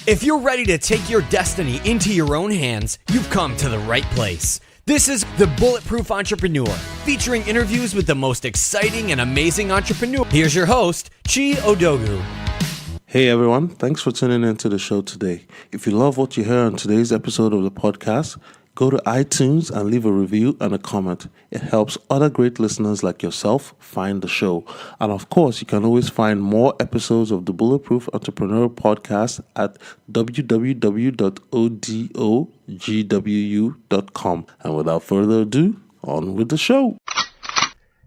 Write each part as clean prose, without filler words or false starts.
If you're ready to take your destiny into your own hands, you've come to the right place. This is The Bulletproof Entrepreneur, featuring interviews with the most exciting and amazing entrepreneurs. Here's your host, Chi Odogu. Hey everyone, thanks for tuning into the show today. If you love what you hear on today's episode of the podcast, go to iTunes and leave a review and a comment. It helps other great listeners like yourself find the show. And of course, you can always find more episodes of the Bulletproof Entrepreneur podcast at www.odogwu.com. And without further ado, on with the show.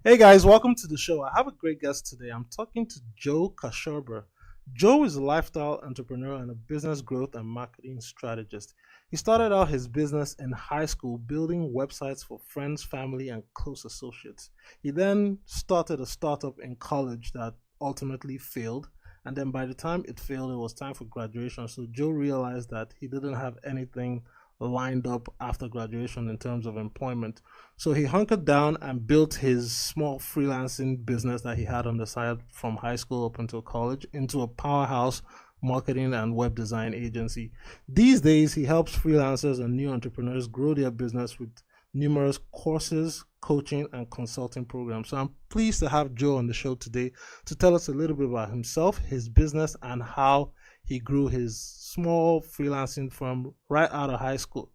Hey guys, welcome to the show. I have a great guest today. I'm talking to Joe Kashurba. Joe is a lifestyle entrepreneur and a business growth and marketing strategist. He started out his business in high school, building websites for friends, family, and close associates. He then started a startup in college that ultimately failed. And then by the time it failed, it was time for graduation. So Joe realized that he didn't have anything lined up after graduation in terms of employment. So he hunkered down and built his small freelancing business that he had on the side from high school up until college into a powerhouse marketing and web design agency. These days, he helps freelancers and new entrepreneurs grow their business with numerous courses, coaching, and consulting programs. So I'm pleased to have Joe on the show today to tell us a little bit about himself, his business, and how he grew his small freelancing firm right out of high school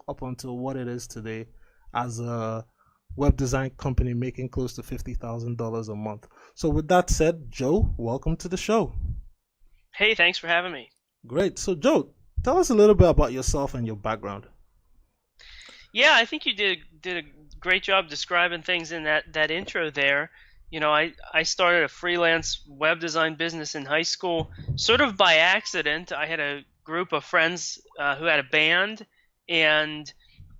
up until what it is today as a web design company making close to $50,000 a month. So with that said, Joe, welcome to the show. Hey, thanks for having me. Great. So Joe, tell us a little bit about yourself and your background. Yeah, I think you did a great job describing things in that intro there. You know, I started a freelance web design business in high school sort of by accident. I had a group of friends who had a band, and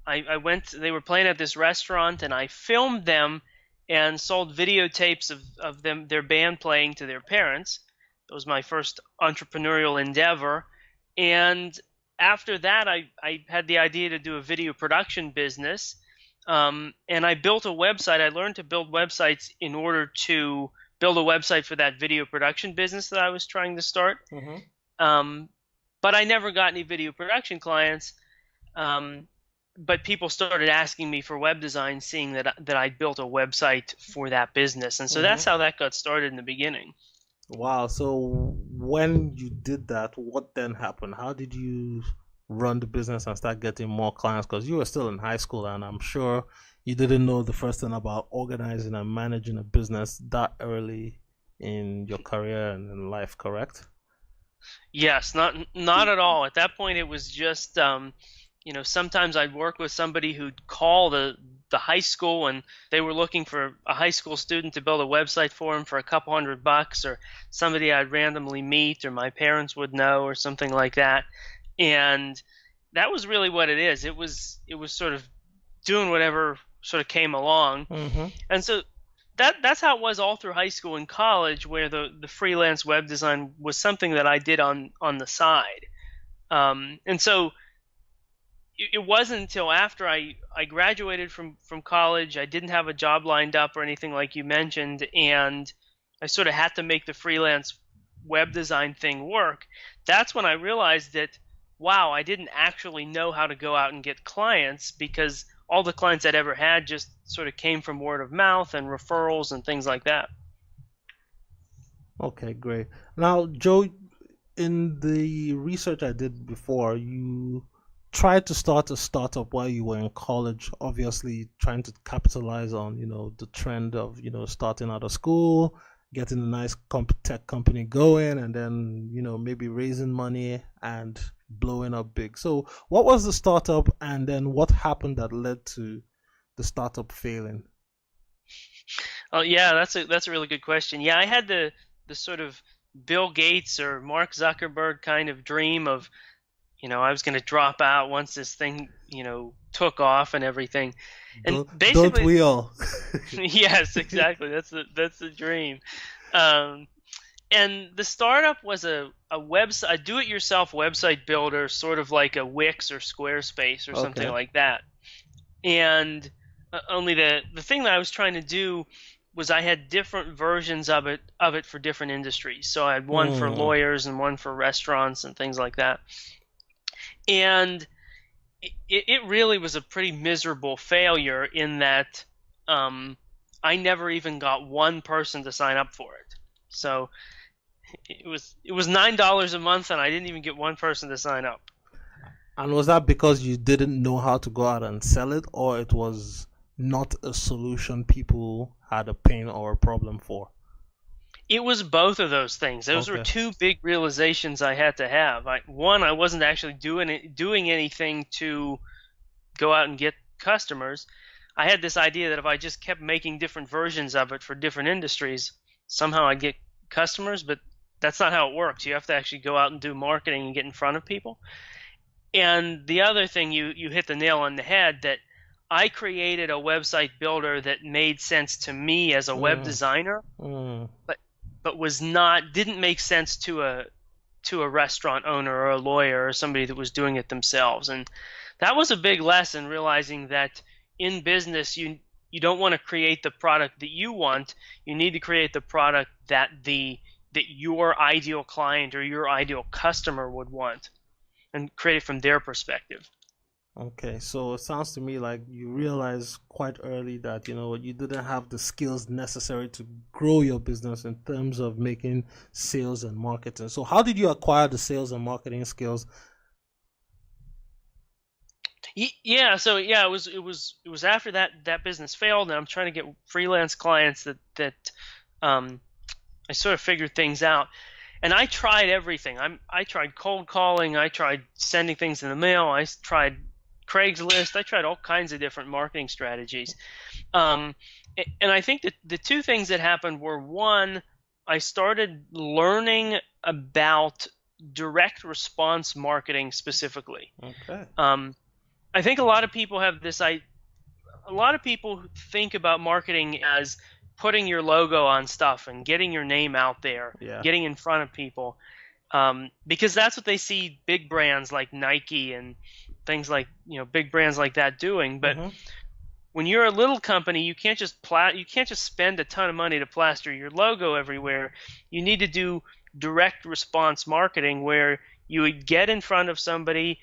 I went. They were playing at this restaurant, and I filmed them and sold videotapes of their band playing to their parents. It was my first entrepreneurial endeavor. And after that, I had the idea to do a video production business. And I built a website. I learned to build websites in order to build a website for that video production business that I was trying to start. Mm-hmm. But I never got any video production clients. But people started asking me for web design, seeing that I built a website for that business. And so that's how that got started in the beginning. Wow. So when you did that, what then happened? How did you run the business and start getting more clients? Because you were still in high school, and I'm sure you didn't know the first thing about organizing and managing a business that early in your career and in life, correct? Yes, not at all. At that point, it was just sometimes I'd work with somebody who'd call the high school, and they were looking for a high school student to build a website for them for a couple $100, or somebody I'd randomly meet or my parents would know or something like that. And that was really what it is. It was sort of doing whatever sort of came along. Mm-hmm. And so that's how it was all through high school and college, where the freelance web design was something that I did on the side. And so it wasn't until after I graduated from college, I didn't have a job lined up or anything like you mentioned, and I sort of had to make the freelance web design thing work. That's when I realized that, wow, I didn't actually know how to go out and get clients, because all the clients I'd ever had just sort of came from word of mouth and referrals and things like that. Okay, great. Now, Joe, in the research I did before, you tried to start a startup while you were in college, obviously trying to capitalize on, the trend of, starting out of school, getting a nice tech company going, and then, maybe raising money and blowing up big. So what was the startup, and then what happened that led to the startup failing? Oh yeah, that's a really good question. Yeah, I had the sort of Bill Gates or Mark Zuckerberg kind of dream of, I was going to drop out once this thing, took off and everything. And basically, don't we all? Yes, exactly. That's the dream. And the startup was a website, a do-it-yourself website builder, sort of like a Wix or Squarespace or something like that. And only the thing that I was trying to do was I had different versions of it for different industries. So I had one for lawyers and one for restaurants and things like that. And it really was a pretty miserable failure in that I never even got one person to sign up for it. So it was $9 a month, and I didn't even get one person to sign up. And was that because you didn't know how to go out and sell it, or it was not a solution people had a pain or a problem for? It was both of those things. Those were two big realizations I had to have. One, I wasn't actually doing anything to go out and get customers. I had this idea that if I just kept making different versions of it for different industries, somehow I'd get customers, but that's not how it works. You have to actually go out and do marketing and get in front of people. And the other thing, you hit the nail on the head, that I created a website builder that made sense to me as a web designer, but didn't make sense to a restaurant owner or a lawyer or somebody that was doing it themselves. And that was a big lesson, realizing that in business you don't want to create the product that you want. You need to create the product that your ideal client or your ideal customer would want, and create it from their perspective. Okay, so it sounds to me like you realized quite early that you didn't have the skills necessary to grow your business in terms of making sales and marketing. So how did you acquire the sales and marketing skills? Yeah, so it was after that business failed, and I'm trying to get freelance clients that I sort of figured things out. And I tried everything. I tried cold calling. I tried sending things in the mail. I tried Craigslist. I tried all kinds of different marketing strategies. And I think that the two things that happened were, one, I started learning about direct response marketing specifically. Okay. I think a lot of people have this. A lot of people think about marketing as putting your logo on stuff and getting your name out there, getting in front of people, because that's what they see big brands like Nike and things like big brands like that doing. But when you're a little company, you can't just spend a ton of money to plaster your logo everywhere. You need to do direct response marketing, where you would get in front of somebody,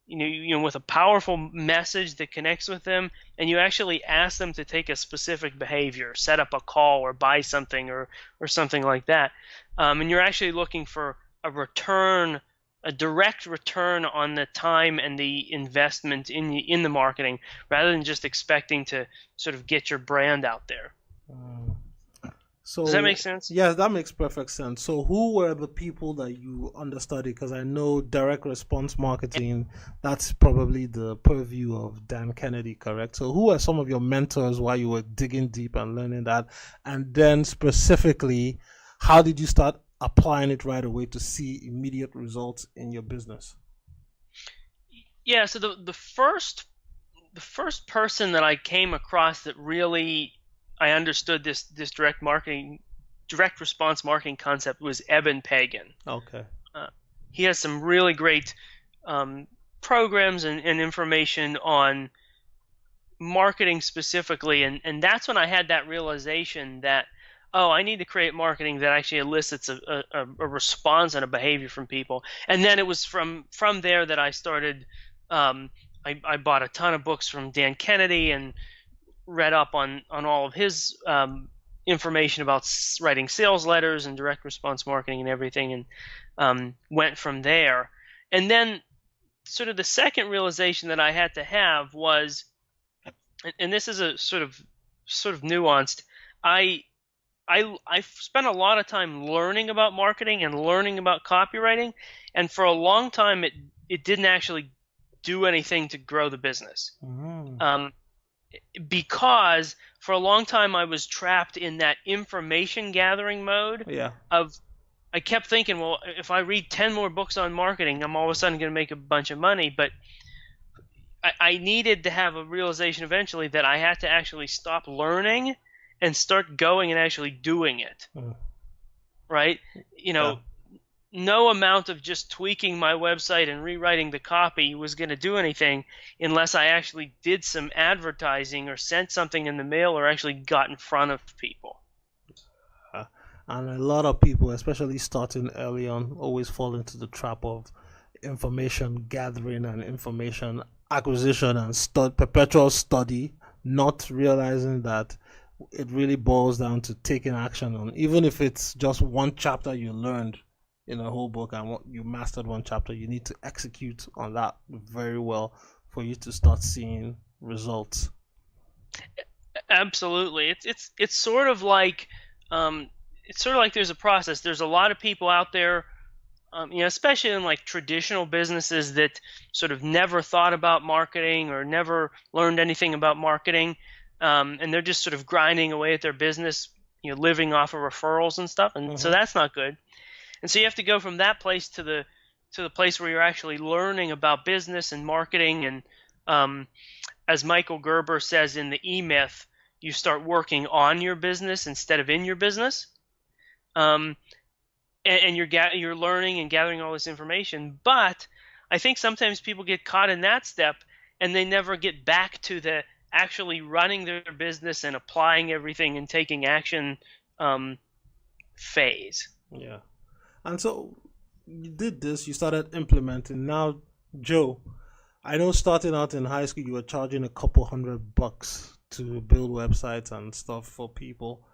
with a powerful message that connects with them, and you actually ask them to take a specific behavior, set up a call or buy something or something like that. And you're actually looking for a direct return on the time and the investment in the marketing, rather than just expecting to sort of get your brand out there. So does that make sense? Yes, that makes perfect sense. So who were the people that you understudied? Because I know direct response marketing, that's probably the purview of Dan Kennedy, correct? So who are some of your mentors while you were digging deep and learning that? And then specifically, how did you start applying it right away to see immediate results in your business? Yeah, so the first person that I came across that really I understood this direct response marketing concept was Eben Pagan. Okay. He has some really great programs and information on marketing specifically, and that's when I had that realization that, I need to create marketing that actually elicits a response and a behavior from people. And then it was from there that I started. I bought a ton of books from Dan Kennedy and read up on all of his information about writing sales letters and direct response marketing and everything, and went from there. And then sort of the second realization that I had to have was, and this is a sort of nuanced, I spent a lot of time learning about marketing and learning about copywriting, and for a long time it didn't actually do anything to grow the business. Because for a long time I was trapped in that information gathering mode. I kept thinking, well, if I read 10 more books on marketing, I'm all of a sudden going to make a bunch of money. But I needed to have a realization eventually that I had to actually stop learning and start going and actually doing it. Right? no amount of just tweaking my website and rewriting the copy was going to do anything unless I actually did some advertising or sent something in the mail or actually got in front of people. And a lot of people, especially starting early on, always fall into the trap of information gathering and information acquisition and perpetual study, not realizing that it really boils down to taking action on, even if it's just one chapter you learned in a whole book and what you mastered one chapter, you need to execute on that very well for you to start seeing results. Absolutely. It's sort of like there's a process. There's a lot of people out there, especially in like traditional businesses that sort of never thought about marketing or never learned anything about marketing, and they're just sort of grinding away at their business, living off of referrals and stuff, and so that's not good. And so you have to go from that place to the place where you're actually learning about business and marketing. And as Michael Gerber says in the E-Myth, you start working on your business instead of in your business. And you're learning and gathering all this information. But I think sometimes people get caught in that step and they never get back to the actually running their business and applying everything and taking action phase. Yeah. And so you did this, you started implementing. Now, Joe, I know starting out in high school, you were charging a couple $100 to build websites and stuff for people.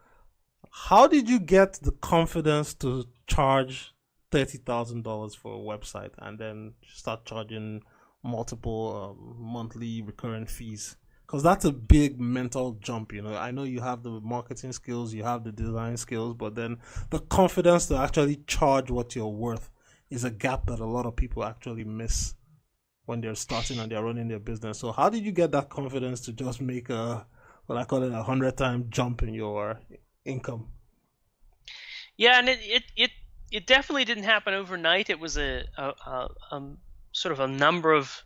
How did you get the confidence to charge $30,000 for a website and then start charging multiple monthly recurring fees? Because that's a big mental jump, I know you have the marketing skills, you have the design skills, but then the confidence to actually charge what you're worth is a gap that a lot of people actually miss when they're starting and they're running their business. So how did you get that confidence to just make what I call it 100-time jump in your income? Yeah, and it definitely didn't happen overnight. It was a sort of a number of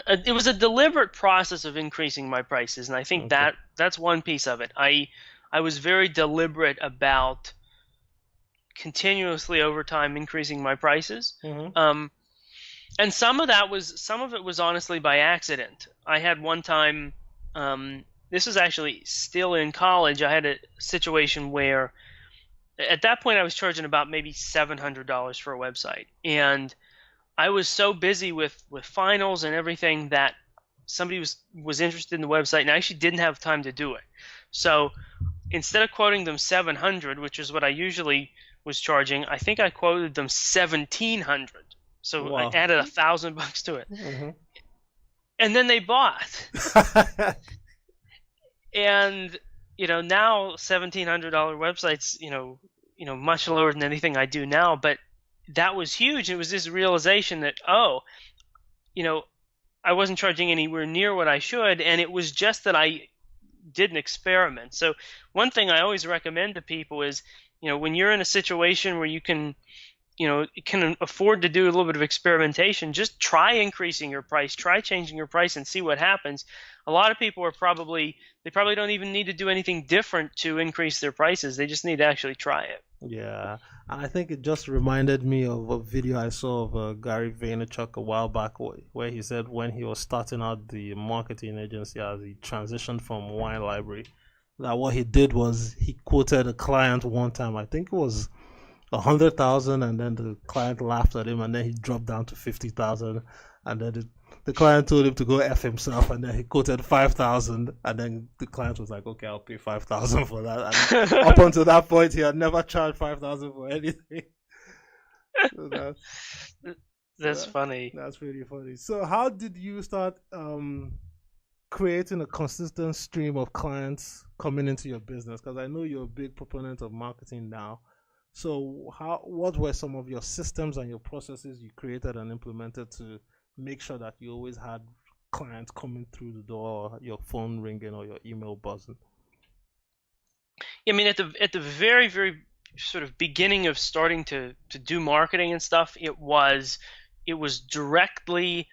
it was a deliberate process of increasing my prices, and I think that's one piece of it. I was very deliberate about continuously over time increasing my prices. And some of it was honestly by accident. I had one time, this was actually still in college, I had a situation where at that point I was charging about maybe $700 for a website, and I was so busy with finals and everything that somebody was interested in the website, and I actually didn't have time to do it. So instead of quoting them $700, which is what I usually was charging, I think I quoted them $1,700. So wow. I added $1,000 to it, and then they bought. And now $1,700 websites, much lower than anything I do now, but that was huge. It was this realization that, I wasn't charging anywhere near what I should, and it was just that I did an experiment. So one thing I always recommend to people is, when you're in a situation where you can afford to do a little bit of experimentation, just try increasing your price, try changing your price and see what happens. A lot of people probably don't even need to do anything different to increase their prices. They just need to actually try it. Yeah, and I think it just reminded me of a video I saw of Gary Vaynerchuk a while back where he said when he was starting out the marketing agency as he transitioned from Wine Library, that what he did was he quoted a client one time, I think it was 100,000, and then the client laughed at him, and then he dropped down to 50,000, and then the client told him to go F himself, and then he quoted 5,000, and then the client was like, okay, I'll pay 5,000 for that. And up until that point, he had never charged 5,000 for anything. So that's funny. That's really funny. So how did you start creating a consistent stream of clients coming into your business? Because I know you're a big proponent of marketing now. So what were some of your systems and your processes you created and implemented to make sure that you always had clients coming through the door, or your phone ringing, or your email buzzing? I mean, at the very, very sort of beginning of starting to do marketing and stuff, it was directly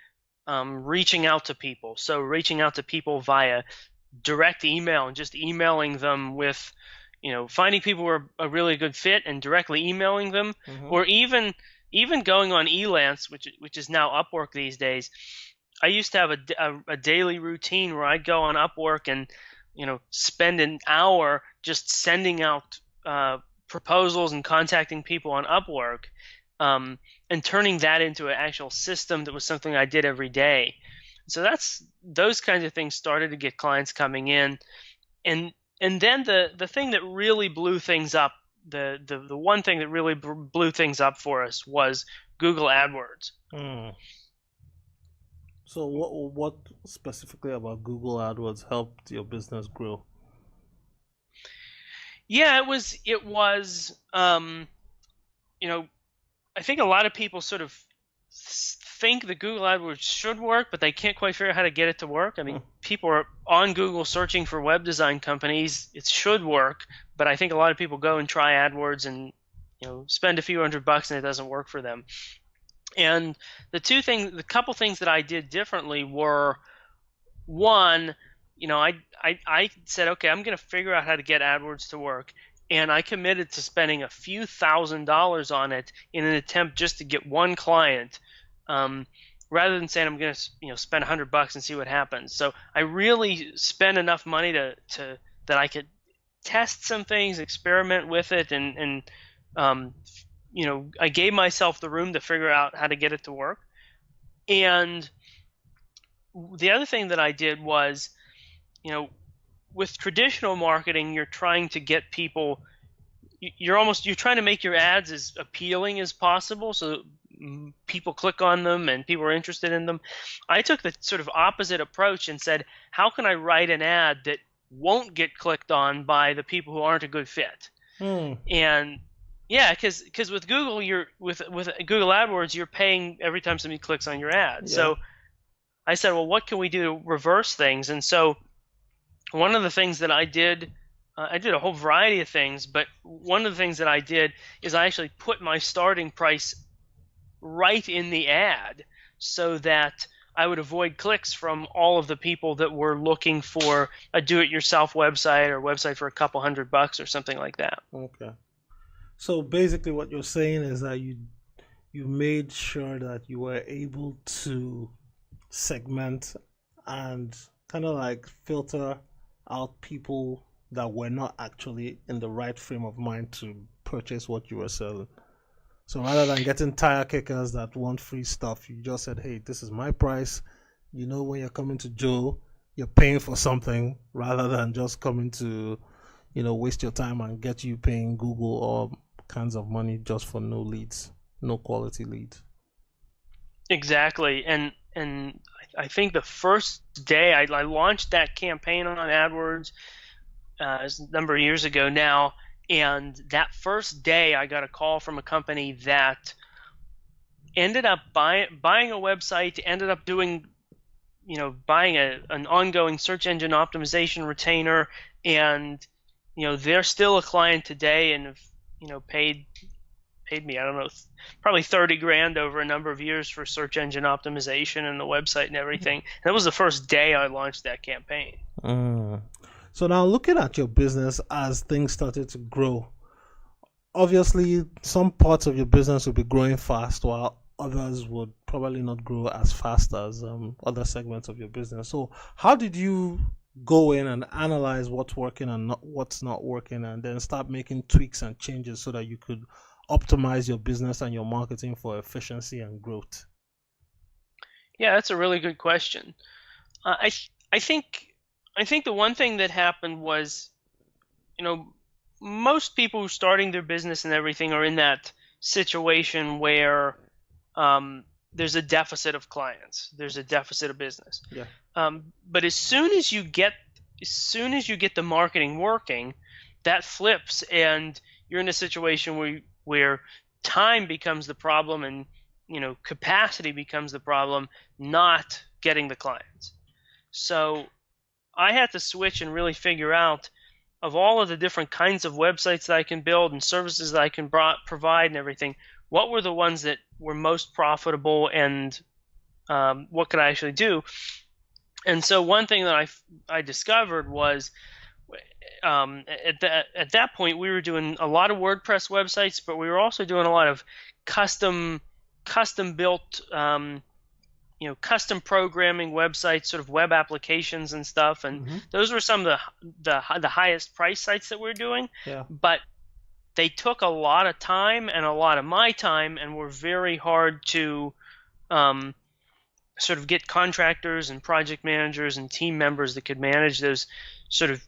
reaching out to people. So reaching out to people via direct email and just emailing them with, finding people who are a really good fit and directly emailing them, or even even going on Elance, which is now Upwork these days, I used to have a daily routine where I'd go on Upwork and spend an hour just sending out proposals and contacting people on Upwork, and turning that into an actual system that was something I did every day. So those kinds of things started to get clients coming in, and then the thing that really blew things up, the one thing that really blew things up for us was Google AdWords. So what specifically about Google AdWords helped your business grow? Yeah, it was I think a lot of people sort of think that Google AdWords should work, but they can't quite figure out how to get it to work. I mean, people are on Google searching for web design companies. It should work, but I think a lot of people go and try AdWords and spend a few $100 and it doesn't work for them. And the couple things that I did differently were, one, I said, okay, I'm going to figure out how to get AdWords to work. And I committed to spending a few $1,000s on it in an attempt just to get one client, rather than saying I'm going to spend $100 and see what happens. So I really spent enough money to that I could test some things, experiment with it, and I gave myself the room to figure out how to get it to work. And the other thing that I did was, with traditional marketing, you're trying to get people, you're trying to make your ads as appealing as possible so people click on them and people are interested in them. I took the sort of opposite approach and said, how can I write an ad that won't get clicked on by the people who aren't a good fit? And yeah, because with Google, with Google AdWords, you're paying every time somebody clicks on your ad. Yeah. So I said, well, what can we do to reverse things? And so one of the things that I did a whole variety of things, but one of the things that I did is I actually put my starting price right in the ad so that I would avoid clicks from all of the people that were looking for a do-it-yourself website or website for a couple $100 or something like that. Okay. So basically what you're saying is that you made sure that you were able to segment and kind of like filter out people that were not actually in the right frame of mind to purchase what you were selling. So rather than getting tire kickers that want free stuff, you just said, hey, this is my price. When you're coming to Joe, you're paying for something rather than just coming to, waste your time and get you paying Google all kinds of money just for no leads, no quality leads. Exactly. And I think the first day I launched that campaign on AdWords a number of years ago now, and that first day I got a call from a company that ended up buying a website, ended up doing, buying an ongoing search engine optimization retainer, and they're still a client today and have paid me, I don't know, probably $30,000 over a number of years for search engine optimization and the website and everything. And that was the first day I launched that campaign. So now looking at your business as things started to grow, obviously some parts of your business will be growing fast while others would probably not grow as fast as other segments of your business. So how did you go in and analyze what's working and what's not working, and then start making tweaks and changes so that you could optimize your business and your marketing for efficiency and growth? Yeah, that's a really good question. I think the one thing that happened was, most people starting their business and everything are in that situation where there's a deficit of clients, there's a deficit of business. Yeah. But as soon as you get the marketing working, that flips, and you're in a situation where time becomes the problem, and capacity becomes the problem, not getting the clients. So I had to switch and really figure out, of all of the different kinds of websites that I can build and services that I can provide and everything, what were the ones that were most profitable, and what could I actually do? And so one thing that I discovered was, at that point we were doing a lot of WordPress websites, but we were also doing a lot of custom built custom programming websites, sort of web applications and stuff, and those were some of the highest price sites that we're doing. Yeah. But they took a lot of time and a lot of my time, and were very hard to sort of get contractors and project managers and team members that could manage those sort of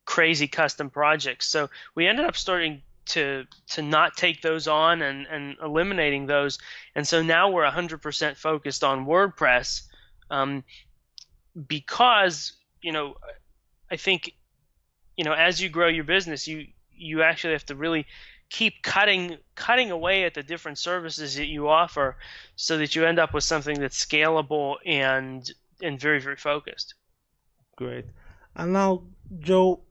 crazy custom projects. So we ended up starting to not take those on and eliminating those. And so now we're 100% focused on WordPress, because, I think, as you grow your business, you actually have to really keep cutting away at the different services that you offer, so that you end up with something that's scalable and very, very focused. Great. And now, Joe,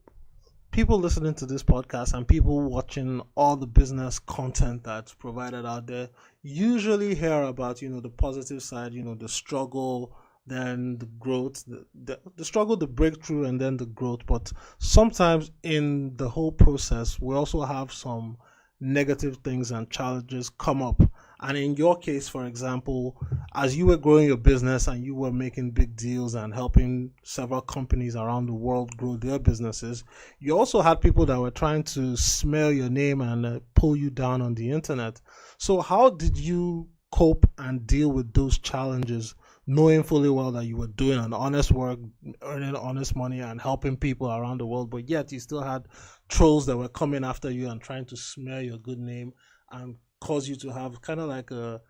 people listening to this podcast and people watching all the business content that's provided out there usually hear about, the positive side, the struggle, then the growth, the struggle, the breakthrough, and then the growth. But sometimes in the whole process, we also have some negative things and challenges come up. And in your case, for example, as you were growing your business and you were making big deals and helping several companies around the world grow their businesses, you also had people that were trying to smear your name and pull you down on the internet. So how did you cope and deal with those challenges, knowing fully well that you were doing an honest work, earning honest money and helping people around the world, but yet you still had trolls that were coming after you and trying to smear your good name and cause you to have kind of like a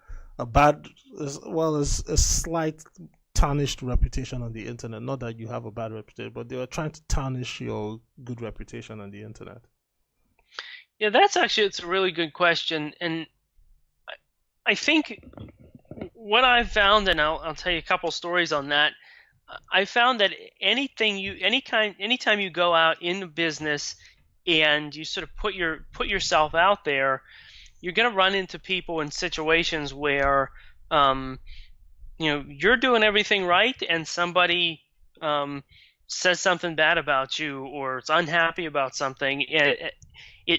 bad, well, a slight tarnished reputation on the internet? Not that you have a bad reputation, but they were trying to tarnish your good reputation on the internet. Yeah, it's a really good question. And I think what I've found, and I'll tell you a couple stories on that. I found that anytime you go out in business and you sort of put yourself out there, you're going to run into people in situations where you're doing everything right, and somebody says something bad about you or is unhappy about something. And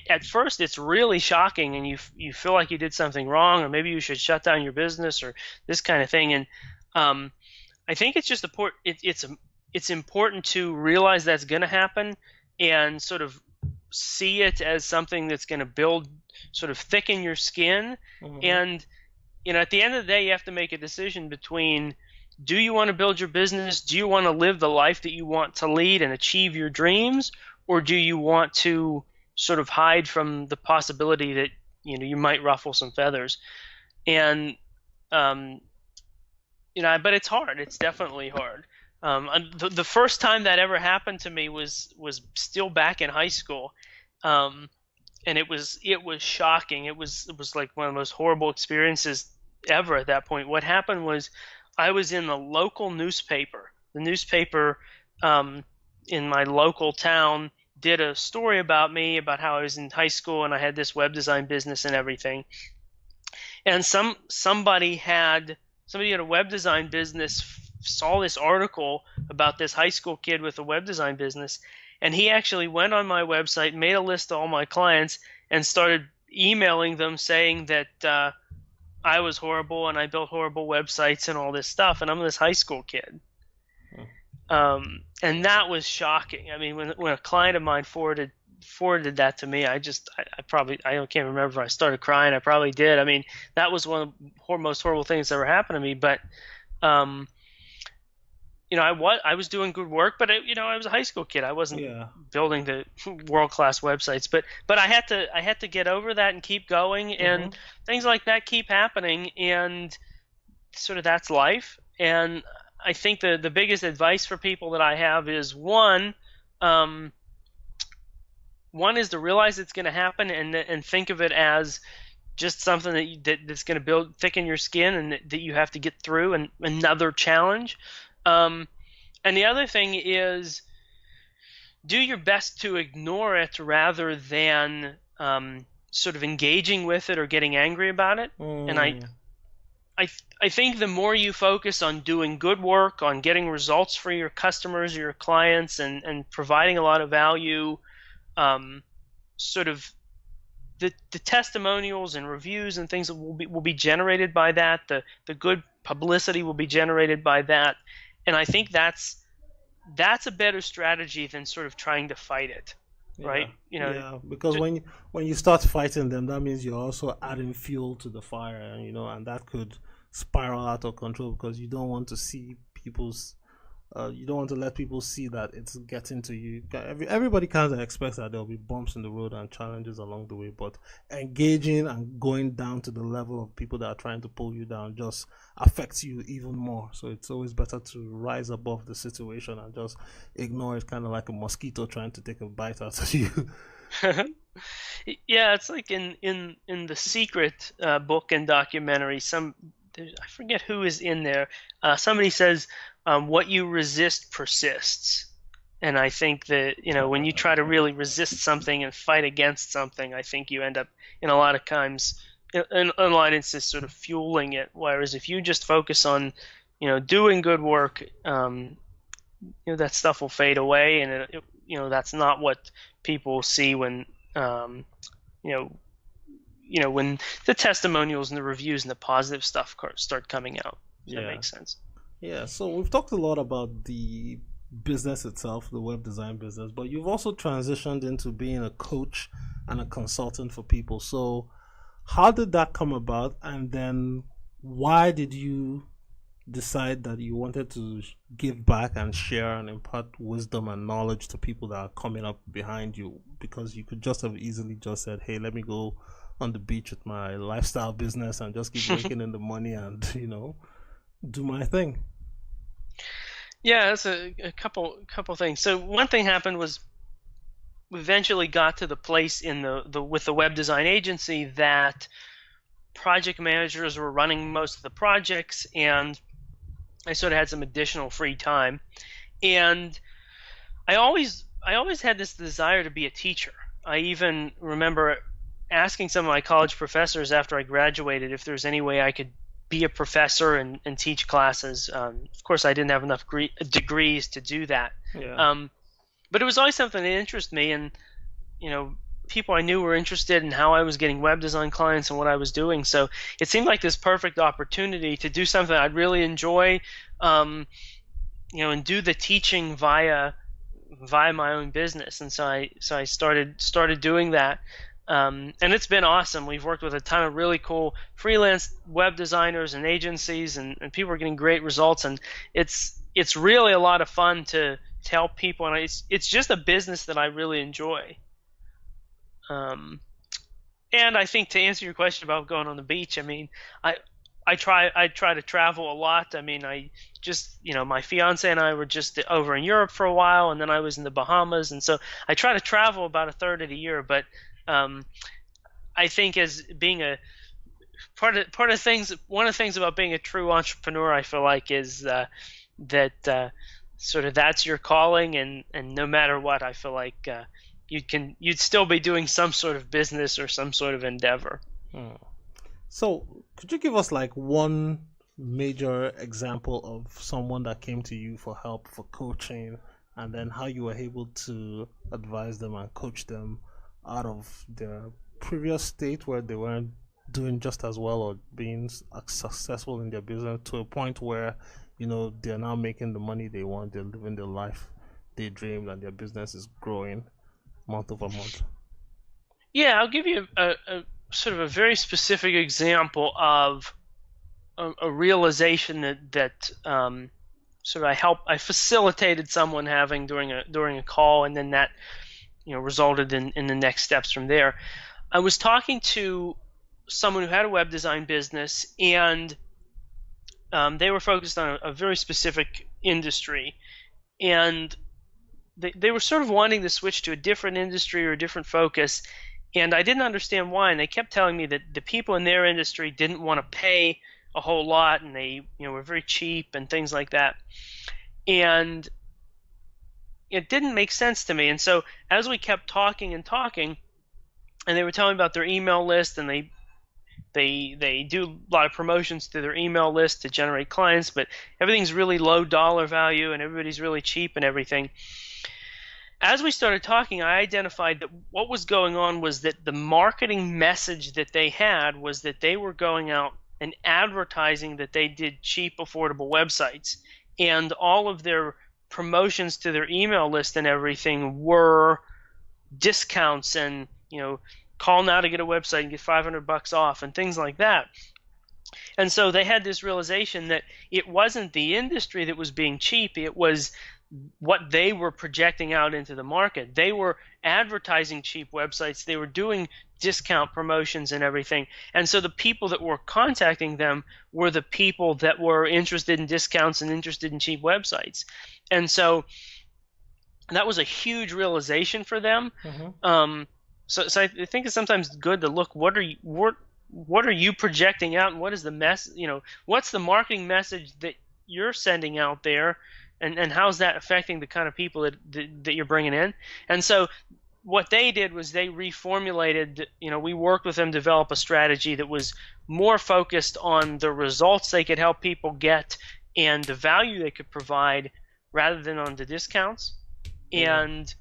at first it's really shocking, and you feel like you did something wrong, or maybe you should shut down your business or this kind of thing. And I think it's just it's important to realize that's going to happen and sort of see it as something that's going to sort of thicken your skin. And at the end of the day, you have to make a decision between, do you want to build your business? Do you want to live the life that you want to lead and achieve your dreams? Or do you want to sort of hide from the possibility that you might ruffle some feathers? And but it's hard. It's definitely hard. The first time that ever happened to me was still back in high school, and it was shocking. It was like one of the most horrible experiences ever at that point. What happened was, I was in the local newspaper. The newspaper in my local town did a story about me, about how I was in high school and I had this web design business and everything. And somebody had a web design business saw this article about this high school kid with a web design business, and he actually went on my website, made a list of all my clients, and started emailing them saying that I was horrible and I built horrible websites and all this stuff, and I'm this high school kid. And that was shocking. I mean, when a client of mine forwarded that to me, I can't remember if I started crying. I probably did. I mean, that was one of the most horrible things that ever happened to me. But I was doing good work, but I was a high school kid. I wasn't building the world-class websites, but I had to get over that and keep going, and things like that keep happening, and sort of that's life. And I think the biggest advice for people that I have is one is to realize it's going to happen and think of it as just something that's going to thicken your skin, and that you have to get through, and another challenge. And the other thing is, do your best to ignore it rather than sort of engaging with it or getting angry about it. And I think the more you focus on doing good work, on getting results for your customers or your clients, and providing a lot of value, sort of the testimonials and reviews and things that will be generated by that. The good publicity will be generated by that, and I think that's a better strategy than sort of trying to fight it, right? Yeah, because when you start fighting them, that means you're also adding fuel to the fire, and that could spiral out of control because you don't want to see you don't want to let people see that it's getting to you. Everybody kind of expects that there'll be bumps in the road and challenges along the way, but engaging and going down to the level of people that are trying to pull you down just affects you even more. So it's always better to rise above the situation and just ignore it, kind of like a mosquito trying to take a bite out of you. Yeah, it's like in the Secret book and documentary. I forget who is in there. Somebody says, "What you resist persists," and I think that when you try to really resist something and fight against something, I think you end up in a lot of times, in a lot of instances, sort of fueling it. Whereas if you just focus on, doing good work, that stuff will fade away, and that's not what people see when when the testimonials and the reviews and the positive stuff start coming out. Does that make sense? Yeah, so we've talked a lot about the business itself, the web design business, but you've also transitioned into being a coach and a consultant for people. So how did that come about? And then why did you decide that you wanted to give back and share and impart wisdom and knowledge to people that are coming up behind you? Because you could just have easily just said, hey, let me go on the beach with my lifestyle business and just keep making in the money and do my thing. Yeah, that's a couple things. So one thing happened was we eventually got to the place in with the web design agency that project managers were running most of the projects, and I sort of had some additional free time. And I always had this desire to be a teacher. I even remember asking some of my college professors after I graduated if there was any way I could be a professor and teach classes. Of course, I didn't have enough degrees to do that. Yeah. But it was always something that interested me, and people I knew were interested in how I was getting web design clients and what I was doing. So it seemed like this perfect opportunity to do something I'd really enjoy, and do the teaching via my own business. And so I started doing that. And it's been awesome. We've worked with a ton of really cool freelance web designers and agencies, and people are getting great results. And it's really a lot of fun to help people, and it's just a business that I really enjoy. And I think to answer your question about going on the beach, I mean, I try to travel a lot. I mean, I just, my fiance and I were just over in Europe for a while, and then I was in the Bahamas, and so I try to travel about a third of the year. But I think as being a part of things, one of the things about being a true entrepreneur, I feel like, is that sort of that's your calling, and no matter what, I feel like you'd still be doing some sort of business or some sort of endeavor. So could you give us like one major example of someone that came to you for help, for coaching, and then how you were able to advise them and coach them out of their previous state where they weren't doing just as well or being successful in their business to a point where they're now making the money they want, they're living their life they dreamed, and their business is growing month over month? Yeah, I'll give you a sort of a very specific example of a realization that sort of I facilitated someone having during a call, and then that resulted in the next steps from there. I was talking to someone who had a web design business, and they were focused on a very specific industry, and they were sort of wanting to switch to a different industry or a different focus, and I didn't understand why. And they kept telling me that the people in their industry didn't want to pay a whole lot, and they were very cheap and things like that, and it didn't make sense to me. And so as we kept talking, and they were telling me about their email list, and they do a lot of promotions to their email list to generate clients, but everything's really low dollar value and everybody's really cheap and everything. as we started talking, I identified that what was going on was that the marketing message that they had was that they were going out and advertising that they did cheap, affordable websites. And all of their promotions to their email list and everything were discounts and, call now to get a website and get $500 off and things like that. And so they had this realization that it wasn't the industry that was being cheap, it was what they were projecting out into the market. They were advertising cheap websites, they were doing discount promotions and everything. And so the people that were contacting them were the people that were interested in discounts and interested in cheap websites. And so that was a huge realization for them. So I think it's sometimes good to look, what are you projecting out, and what is the what's the marketing message that you're sending out there, and how's that affecting the kind of people that you're bringing in. And so what they did was they reformulated, we worked with them to develop a strategy that was more focused on the results they could help people get and the value they could provide rather than on the discounts. And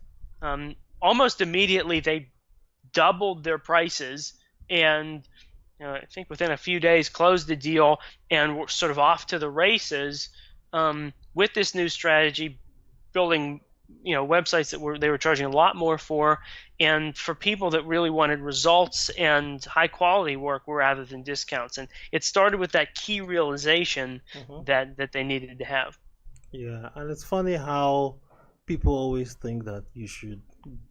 almost immediately they doubled their prices, and I think within a few days closed the deal and were sort of off to the races with this new strategy, building websites that they were charging a lot more for, and for people that really wanted results and high quality work rather than discounts. And it started with that key realization that they needed to have. Yeah, and it's funny how people always think that you should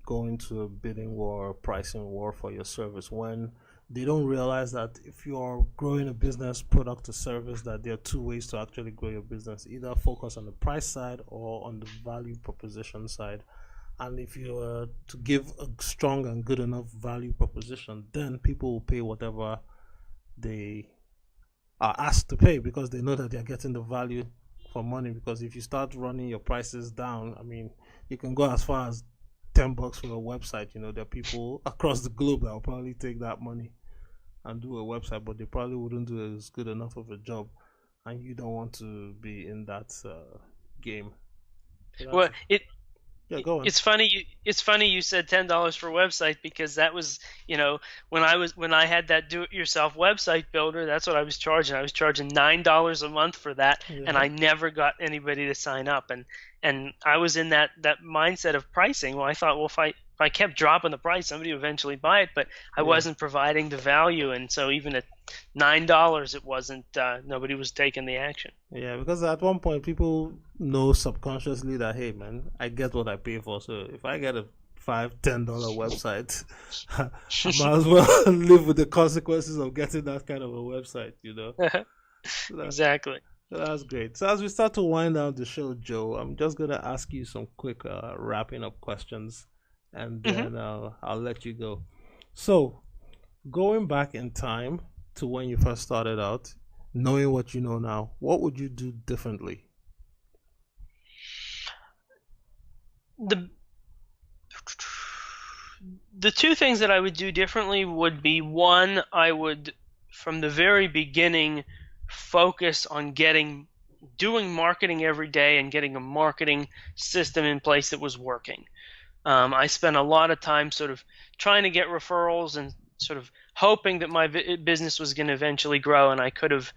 go into a bidding war or pricing war for your service when they don't realize that if you're growing a business, product or service, that there are two ways to actually grow your business. Either focus on the price side or on the value proposition side. And if you are to give a strong and good enough value proposition, then people will pay whatever they are asked to pay because they know that they're getting the value for money. Because if you start running your prices down, I mean, you can go as far as $10 for a website. There are people across the globe that will probably take that money and do a website, but they probably wouldn't do as good enough of a job, and you don't want to be in that game. Well, go on. It's funny you said $10 for a website, because that was when I had that do-it-yourself website builder, that's what I was charging. I was charging $9 a month for that, and I never got anybody to sign up. And I was in that mindset of pricing. Well, I thought, well, if I kept dropping the price, somebody would eventually buy it, but I wasn't providing the value, and so even at $9, it wasn't. Nobody was taking the action. Yeah, because at one point people know subconsciously that, hey man, I get what I pay for. So if I get a $5-10 website, I might as well live with the consequences of getting that kind of a website. Exactly. So that's great. So as we start to wind down the show, Joe, I'm just gonna ask you some quick wrapping up questions, and then I'll let you go. So, going back in time to when you first started out, knowing what you know now, what would you do differently? The two things that I would do differently would be, one, I would from the very beginning focus on doing marketing every day and getting a marketing system in place that was working. I spent a lot of time sort of trying to get referrals and sort of hoping that my business was going to eventually grow, and I could have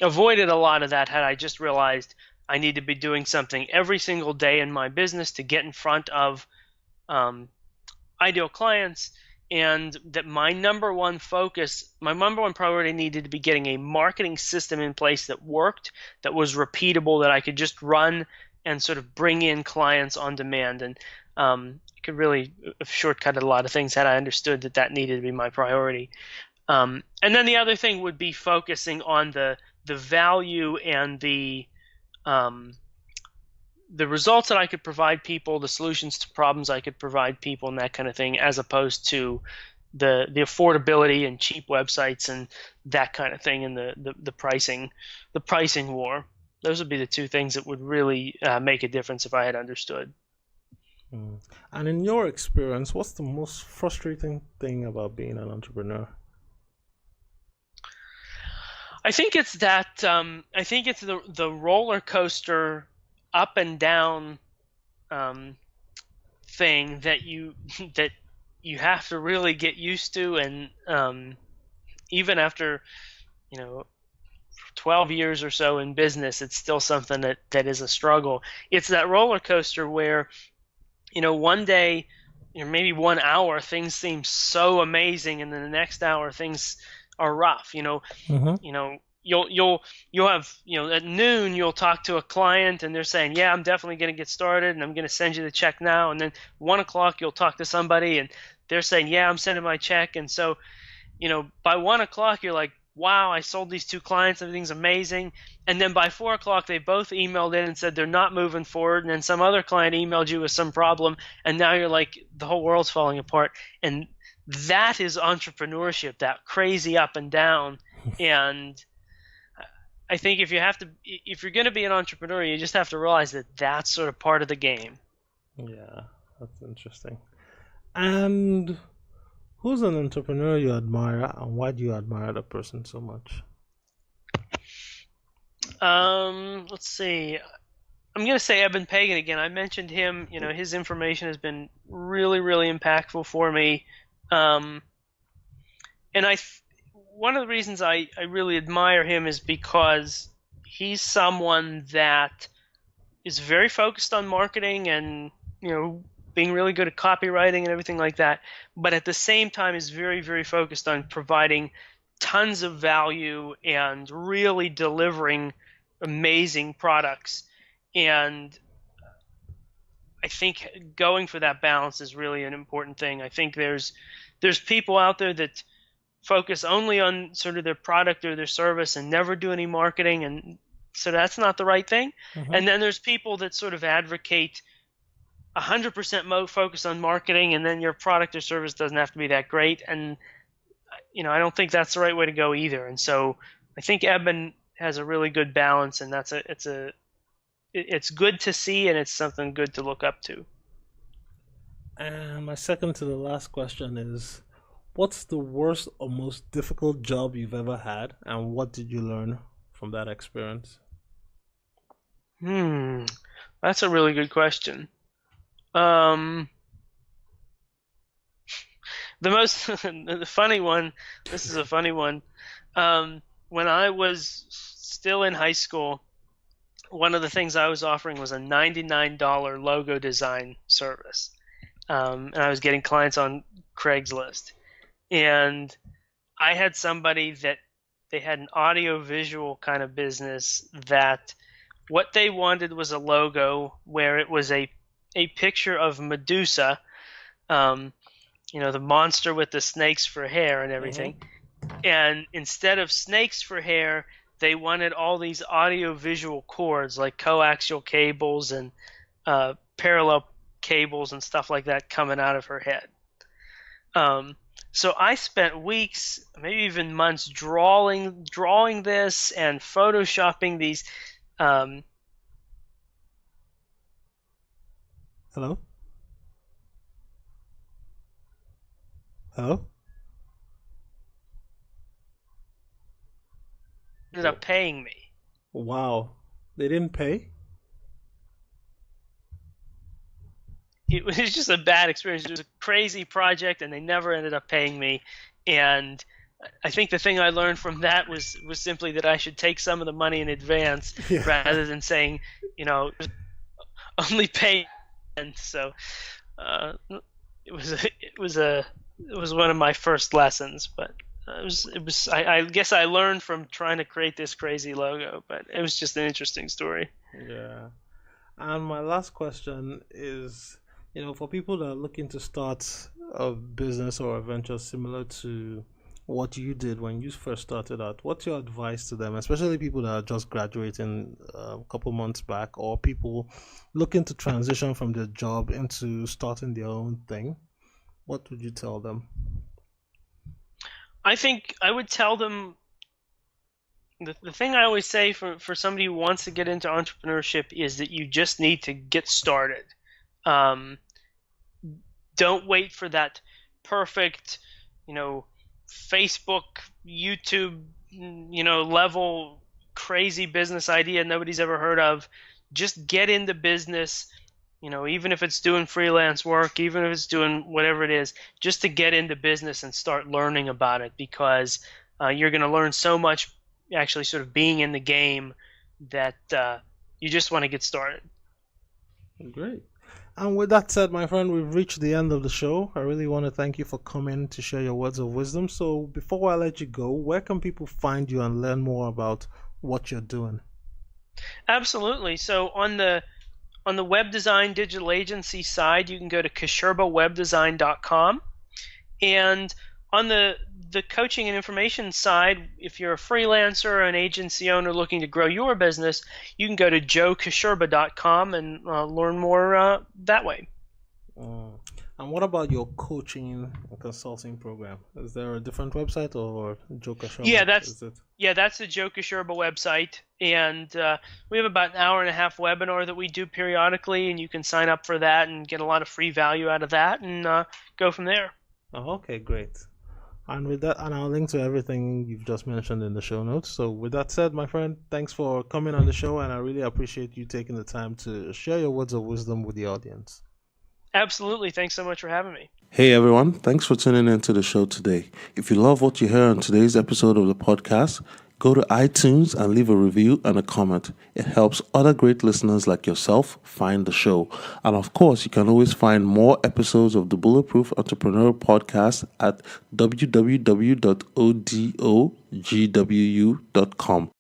avoided a lot of that had I just realized I need to be doing something every single day in my business to get in front of ideal clients, and that my number one priority needed to be getting a marketing system in place that worked, that was repeatable, that I could just run and sort of bring in clients on demand. And I could really have shortcutted a lot of things had I understood that needed to be my priority. And then the other thing would be focusing on the value and the results that I could provide people, the solutions to problems I could provide people, and that kind of thing, as opposed to the affordability and cheap websites and that kind of thing, and the pricing war. Those would be the two things that would really make a difference if I had understood. And in your experience, what's the most frustrating thing about being an entrepreneur? I think it's that. I think it's the roller coaster up and down thing that you that you have to really get used to, and even after 12 years or so in business, it's still something that is a struggle. It's that roller coaster where one day, maybe 1 hour, things seem so amazing, and then the next hour things are rough. You'll have at noon you'll talk to a client and they're saying, yeah, I'm definitely going to get started and I'm going to send you the check now. And then 1 o'clock you'll talk to somebody and they're saying, yeah, I'm sending my check. And so by 1 o'clock you're like, wow, I sold these 2 clients, everything's amazing. And then by 4 o'clock they both emailed in and said they're not moving forward, and then some other client emailed you with some problem, and now you're like, the whole world's falling apart. And that is entrepreneurship, that crazy up and down. And I think if you're going to be an entrepreneur, you just have to realize that that's sort of part of the game. Yeah, that's interesting. And who's an entrepreneur you admire, and why do you admire that person so much? Let's see. I'm going to say Eben Pagan again. I mentioned him. His information has been really, really impactful for me. And one of the reasons I really admire him is because he's someone that is very focused on marketing and, being really good at copywriting and everything like that, but at the same time is very, very focused on providing tons of value and really delivering amazing products. And I think going for that balance is really an important thing. I think there's people out there that focus only on sort of their product or their service and never do any marketing, and so that's not the right thing. Mm-hmm. And then there's people that sort of advocate 100% focus on marketing, and then your product or service doesn't have to be that great. And I don't think that's the right way to go either. And so I think Eben has a really good balance, and it's good to see, and it's something good to look up to. And my second to the last question is, what's the worst or most difficult job you've ever had, and what did you learn from that experience? That's a really good question. The funny one, this is a funny one. When I was still in high school, one of the things I was offering was a $99 logo design service. And I was getting clients on Craigslist. And I had somebody that they had an audio-visual kind of business that what they wanted was a logo where it was a picture of Medusa, the monster with the snakes for hair and everything. Mm-hmm. And instead of snakes for hair, they wanted all these audio-visual cords like coaxial cables and parallel cables and stuff like that coming out of her head. So I spent weeks, maybe even months, drawing this and photoshopping these. Hello? Hello? Ended up paying me. Wow. They didn't pay? It was just a bad experience. It was a crazy project, and they never ended up paying me. And I think the thing I learned from that was simply that I should take some of the money in advance rather than saying, only pay. And so it was one of my first lessons. But I guess I learned from trying to create this crazy logo. But it was just an interesting story. Yeah. And my last question is, for people that are looking to start a business or a venture similar to what you did when you first started out, what's your advice to them, especially people that are just graduating a couple months back, or people looking to transition from their job into starting their own thing? What would you tell them? I think I would tell them the thing I always say for somebody who wants to get into entrepreneurship is that you just need to get started. Don't wait for that perfect, Facebook, YouTube, level crazy business idea nobody's ever heard of. Just get into business, even if it's doing freelance work, even if it's doing whatever it is, just to get into business and start learning about it, because you're going to learn so much actually sort of being in the game that you just want to get started. Great. And with that said, my friend, we've reached the end of the show. I really want to thank you for coming to share your words of wisdom. So before I let you go, where can people find you and learn more about what you're doing? Absolutely. So on the web design digital agency side, you can go to kashurbawebdesign.com. And on the coaching and information side, if you're a freelancer or an agency owner looking to grow your business, you can go to joekashurba.com and learn more that way. And what about your coaching and consulting program? Is there a different website or Joe Kashurba? That's the Joe Kashurba website, and we have about an hour and a half webinar that we do periodically, and you can sign up for that and get a lot of free value out of that, and go from there. Oh, okay, great. And with that, and I'll link to everything you've just mentioned in the show notes. So with that said, my friend, thanks for coming on the show, and I really appreciate you taking the time to share your words of wisdom with the audience. Absolutely. Thanks so much for having me. Hey everyone, thanks for tuning into the show today. If you love what you hear on today's episode of the podcast, go to iTunes and leave a review and a comment. It helps other great listeners like yourself find the show. And of course, you can always find more episodes of the Bulletproof Entrepreneur Podcast at www.odogwu.com.